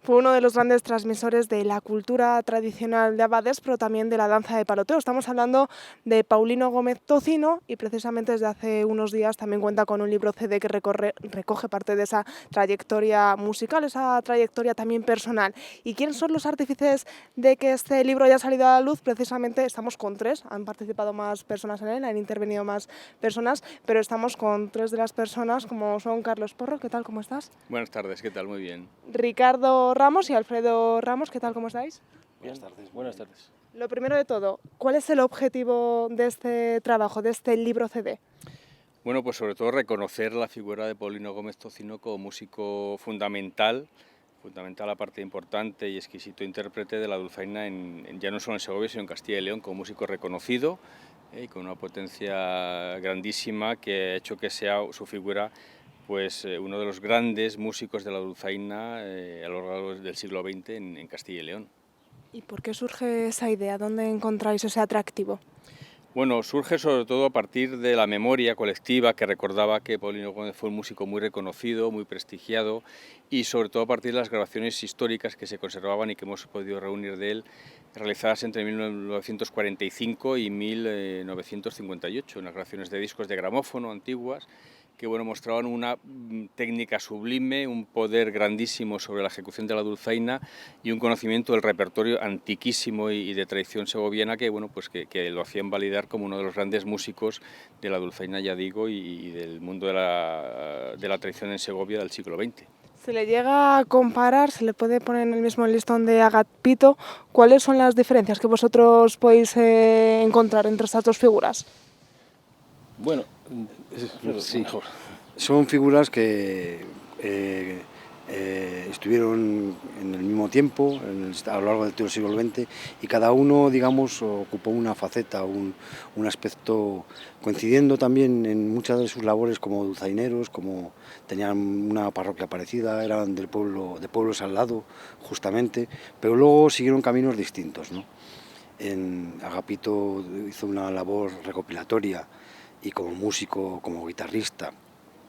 Fue uno de los grandes transmisores de la cultura tradicional de Abades, pero también de la danza de paloteo. Estamos hablando de Paulino Gómez Tocino y precisamente desde hace unos días también cuenta con un libro CD que recoge parte de esa trayectoria musical, esa trayectoria también personal. ¿Y quiénes son los artífices de que este libro haya salido a la luz? Precisamente estamos con tres, han participado más personas en él, han intervenido más personas, pero estamos con tres de las personas, como son Carlos Porro, ¿qué tal? ¿Cómo estás? Buenas tardes, ¿qué tal? Muy bien. Ricardo Ramos y Alfredo Ramos, ¿qué tal? ¿Cómo estáis? Buenas tardes. Buenas tardes. Lo primero de todo, ¿cuál es el objetivo de este trabajo, de este libro CD? Bueno, pues sobre todo reconocer la figura de Paulino Gómez Tocino como músico fundamental, aparte importante y exquisito intérprete de la dulzaina ya no solo en Segovia, sino en Castilla y León, como músico reconocido y con una potencia grandísima que ha hecho que sea su figura pues uno de los grandes músicos de la dulzaina a lo largo del siglo XX en Castilla y León. ¿Y por qué surge esa idea? ¿Dónde encontráis ese atractivo? Bueno, surge sobre todo a partir de la memoria colectiva que recordaba que Paulino Gómez fue un músico muy reconocido, muy prestigiado y sobre todo a partir de las grabaciones históricas que se conservaban y que hemos podido reunir de él, realizadas entre 1945 y 1958, unas grabaciones de discos de gramófono antiguas que mostraban una técnica sublime, un poder grandísimo sobre la ejecución de la dulzaina y un conocimiento del repertorio antiquísimo y de tradición segoviana que lo hacían validar como uno de los grandes músicos de la dulzaina, ya digo, y del mundo de la tradición en Segovia del siglo XX. Se le llega a comparar, se le puede poner en el mismo listón de Agapito. ¿Cuáles son las diferencias que vosotros podéis encontrar entre estas dos figuras? Bueno, sí, son figuras que estuvieron en el mismo tiempo, a lo largo del siglo XX, y cada uno, digamos, ocupó una faceta, un aspecto, coincidiendo también en muchas de sus labores como dulzaineros, como tenían una parroquia parecida, eran de pueblos al lado, justamente, pero luego siguieron caminos distintos, ¿no? Agapito hizo una labor recopilatoria y como músico, como guitarrista,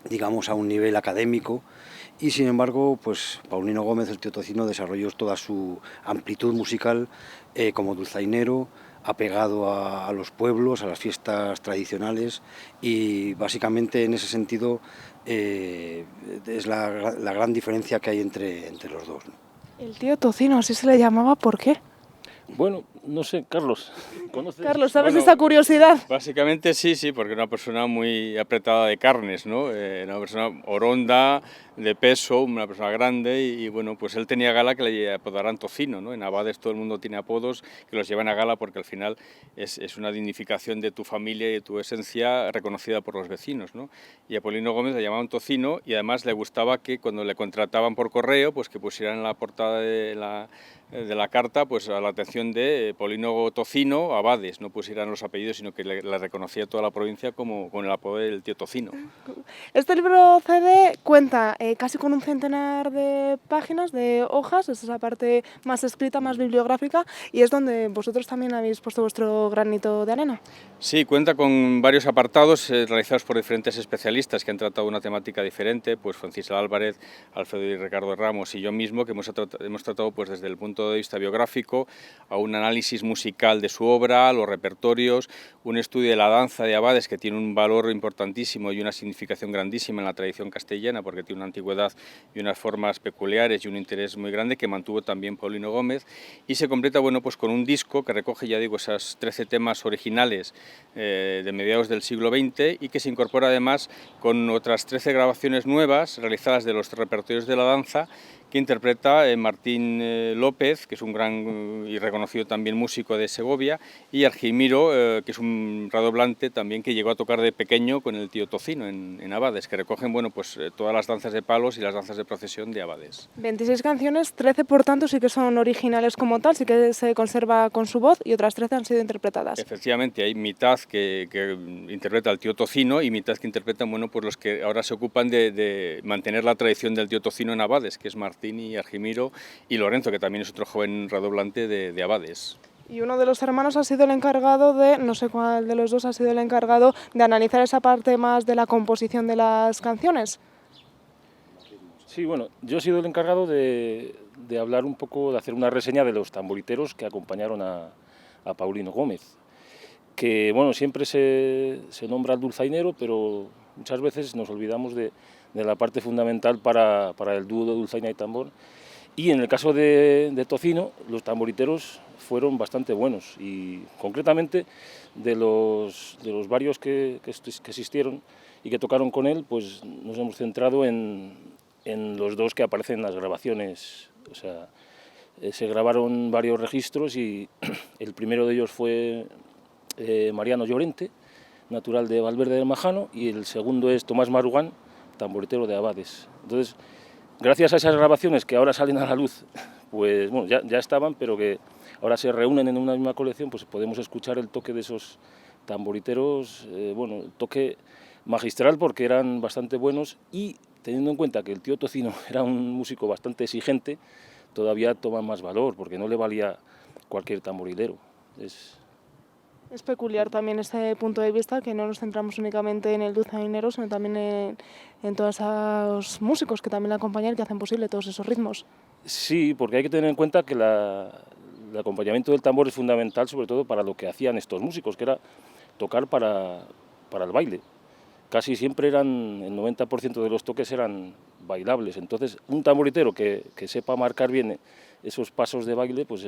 digamos a un nivel académico, y sin embargo, pues Paulino Gómez, el tío Tocino, desarrolló toda su amplitud musical como dulzainero, apegado a los pueblos, a las fiestas tradicionales, y básicamente en ese sentido es la gran diferencia que hay entre los dos, ¿no? El tío Tocino, así se le llamaba, ¿por qué? Bueno, no sé, Carlos, ¿conoces? Carlos, ¿sabes esa curiosidad? Básicamente sí, porque era una persona muy apretada de carnes, ¿no? Una persona oronda, de peso, una persona grande y pues él tenía gala que le apodaran Tocino, ¿no? En Abades todo el mundo tiene apodos que los llevan a gala porque al final es una dignificación de tu familia y de tu esencia reconocida por los vecinos, ¿no? Y a Paulino Gómez le llamaban Tocino y además le gustaba que cuando le contrataban por correo, pues que pusieran en la portada de la carta pues a la atención de Paulino Tocino Abades, no pusieran los apellidos, sino que le reconocía toda la provincia como con el apodo del tío Tocino. Este libro CD cuenta casi con un centenar de páginas, de hojas, es esa parte más escrita, más bibliográfica, y es donde vosotros también habéis puesto vuestro granito de arena. Sí, cuenta con varios apartados realizados por diferentes especialistas que han tratado una temática diferente, pues Francisca Álvarez, Alfredo y Ricardo Ramos y yo mismo, que hemos tratado pues desde el punto de vista biográfico a un análisis musical de su obra, los repertorios, un estudio de la danza de Abades que tiene un valor importantísimo y una significación grandísima en la tradición castellana porque tiene una antigüedad y unas formas peculiares y un interés muy grande que mantuvo también Paulino Gómez, y se completa pues con un disco que recoge, ya digo, esos 13 temas originales de mediados del siglo XX y que se incorpora además con otras 13 grabaciones nuevas realizadas de los repertorios de la danza que interpreta Martín López, que es un gran y reconocido también músico de Segovia, y Argimiro, que es un redoblante también que llegó a tocar de pequeño con el tío Tocino en Abades, que recogen todas las danzas de palos y las danzas de procesión de Abades. 26 canciones, 13 por tanto sí que son originales como tal, sí que se conserva con su voz y otras 13 han sido interpretadas. Efectivamente, hay mitad que interpreta el tío Tocino y mitad que interpretan pues los que ahora se ocupan de mantener la tradición del tío Tocino en Abades, que es Martín y Argimiro y Lorenzo, que también es otro joven redoblante de Abades. Y uno de los hermanos ha sido el encargado de, no sé cuál de los dos ha sido el encargado de analizar esa parte más de la composición de las canciones. Sí, bueno, yo he sido el encargado de de hablar un poco, de hacer una reseña de los tamboriteros que acompañaron a Paulino Gómez, que bueno, siempre se nombra al dulzainero, pero muchas veces nos olvidamos de la parte fundamental para el dúo de dulzaina y tambor. Y en el caso de Tocino, los tamboriteros fueron bastante buenos, y concretamente de los varios que existieron y que tocaron con él, pues nos hemos centrado en los dos que aparecen en las grabaciones. O sea, se grabaron varios registros y el primero de ellos fue Mariano Llorente, natural de Valverde del Majano, y el segundo es Tomás Marugán, tamboritero de Abades. Entonces, gracias a esas grabaciones que ahora salen a la luz, pues bueno, ya estaban, pero que ahora se reúnen en una misma colección, pues podemos escuchar el toque de esos tamboriteros, bueno, el toque magistral, porque eran bastante buenos, y teniendo en cuenta que el tío Tocino era un músico bastante exigente, todavía toma más valor, porque no le valía cualquier tamborilero. Es peculiar también este punto de vista, que no nos centramos únicamente en el dulzainero, sino también en todos esos músicos que también le acompañan y que hacen posible todos esos ritmos. Sí, porque hay que tener en cuenta que el acompañamiento del tambor es fundamental, sobre todo para lo que hacían estos músicos, que era tocar para el baile. Casi siempre el 90% de los toques eran bailables. Entonces, un tamboritero que sepa marcar bien esos pasos de baile, pues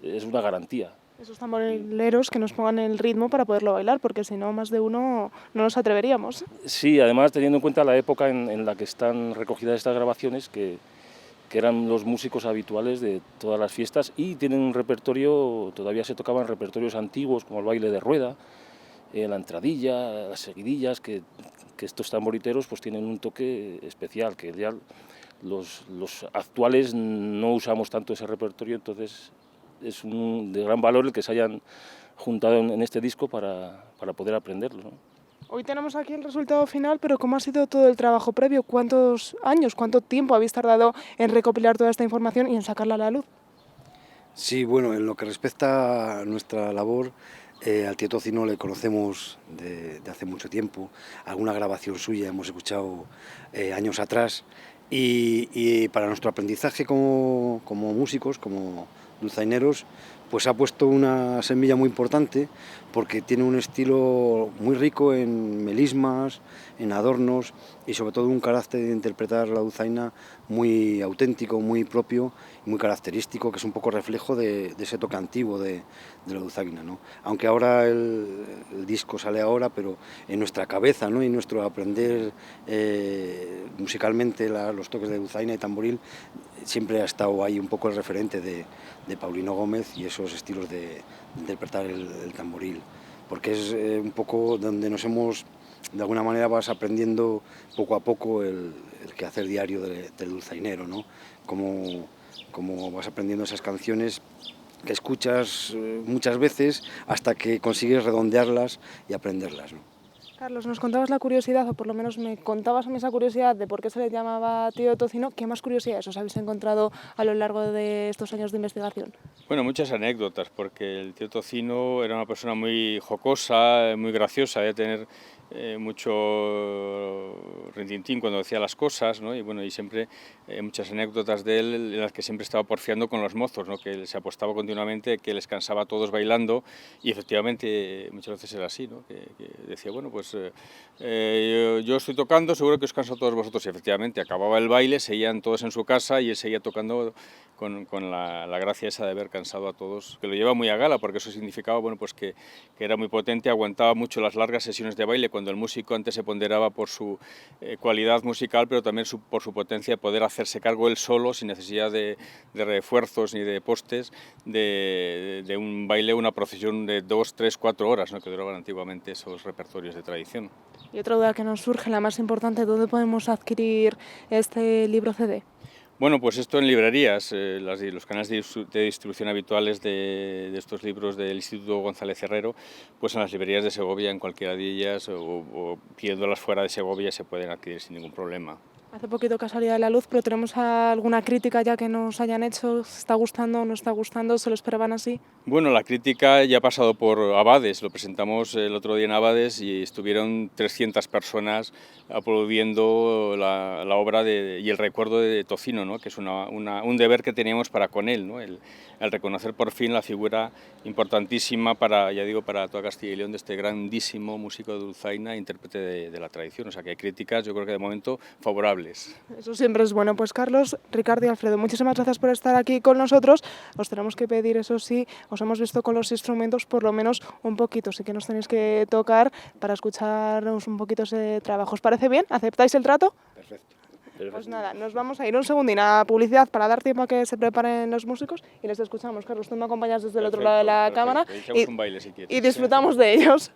es una garantía. Esos tamborileros que nos pongan el ritmo para poderlo bailar, porque si no, más de uno no nos atreveríamos. Sí, además teniendo en cuenta la época en la que están recogidas estas grabaciones, que eran los músicos habituales de todas las fiestas, y tienen un repertorio, todavía se tocaban repertorios antiguos como el baile de rueda, la entradilla, las seguidillas, que estos tamboriteros pues tienen un toque especial, que ya los actuales no usamos tanto ese repertorio, entonces es de gran valor el que se hayan juntado en este disco para poder aprenderlo, ¿no? Hoy tenemos aquí el resultado final, pero ¿cómo ha sido todo el trabajo previo? ¿Cuántos años, cuánto tiempo habéis tardado en recopilar toda esta información y en sacarla a la luz? Sí, bueno, en lo que respecta a nuestra labor, al tío Tocino le conocemos de hace mucho tiempo. Alguna grabación suya hemos escuchado años atrás, y para nuestro aprendizaje como músicos, como dulzaineros, pues ha puesto una semilla muy importante, porque tiene un estilo muy rico en melismas, en adornos, y sobre todo un carácter de interpretar la dulzaina muy auténtico, muy propio, muy característico, que es un poco reflejo de ese toque antiguo de la dulzaina, ¿no? Aunque ahora el disco sale ahora, pero en nuestra cabeza, ¿no?, y nuestro aprender musicalmente los toques de dulzaina y tamboril, siempre ha estado ahí un poco el referente de Paulino Gómez y esos estilos de interpretar el tamboril, porque es un poco donde nos hemos, de alguna manera vas aprendiendo poco a poco el quehacer diario del dulzainero, ¿no? Como vas aprendiendo esas canciones que escuchas muchas veces hasta que consigues redondearlas y aprenderlas, ¿no? Carlos, nos contabas la curiosidad, o por lo menos me contabas a mí esa curiosidad de por qué se le llamaba tío Tocino. ¿Qué más curiosidades os habéis encontrado a lo largo de estos años de investigación? Bueno, muchas anécdotas, porque el tío Tocino era una persona muy jocosa, muy graciosa, de tener mucho rintintín cuando decía las cosas, ¿no? Y bueno, y siempre muchas anécdotas de él en las que siempre estaba porfiando con los mozos, ¿no? Que él se apostaba continuamente, que les cansaba a todos bailando, y efectivamente muchas veces era así, ¿no? Que decía, bueno, pues yo estoy tocando, seguro que os canso a todos vosotros, y efectivamente acababa el baile, seguían todos en su casa y él seguía tocando con la gracia esa de haber cansado a todos, que lo lleva muy a gala, porque eso significaba, bueno, pues que era muy potente, aguantaba mucho las largas sesiones de baile, cuando el músico antes se ponderaba por su cualidad musical, pero también por su potencia de poder hacerse cargo él solo, sin necesidad de refuerzos ni de postes, de un baile, una procesión de 2, 3, 4 horas, ¿no?, que duraban antiguamente esos repertorios de tradición. Y otra duda que nos surge, la más importante, ¿dónde podemos adquirir este libro CD? Bueno, pues esto en librerías, los canales de distribución habituales de estos libros del Instituto González Herrero, pues en las librerías de Segovia, en cualquiera de ellas, o pidiéndolas fuera de Segovia, se pueden adquirir sin ningún problema. Hace poquito que ha salido a la luz, pero ¿tenemos alguna crítica ya que nos hayan hecho? ¿Se está gustando o no está gustando? ¿Se lo esperaban así? Bueno, la crítica ya ha pasado por Abades, lo presentamos el otro día en Abades y estuvieron 300 personas aplaudiendo la obra y el recuerdo de Tocino, ¿no? Que es un deber que teníamos para con él, ¿no? El reconocer por fin la figura importantísima para, ya digo, para toda Castilla y León de este grandísimo músico de dulzaina, intérprete de la tradición. O sea que hay críticas, yo creo que de momento favorables. Eso siempre es bueno. Pues Carlos, Ricardo y Alfredo, muchísimas gracias por estar aquí con nosotros. Os tenemos que pedir, eso sí, os hemos visto con los instrumentos por lo menos un poquito, sí que nos tenéis que tocar para escucharos un poquito ese trabajo. ¿Os parece bien? ¿Aceptáis el trato? Perfecto. Pues nada, nos vamos a ir un segundín a publicidad para dar tiempo a que se preparen los músicos y les escuchamos. Carlos, tú me acompañas desde el otro lado de la cámara un baile, si quieres. y disfrutamos de ellos.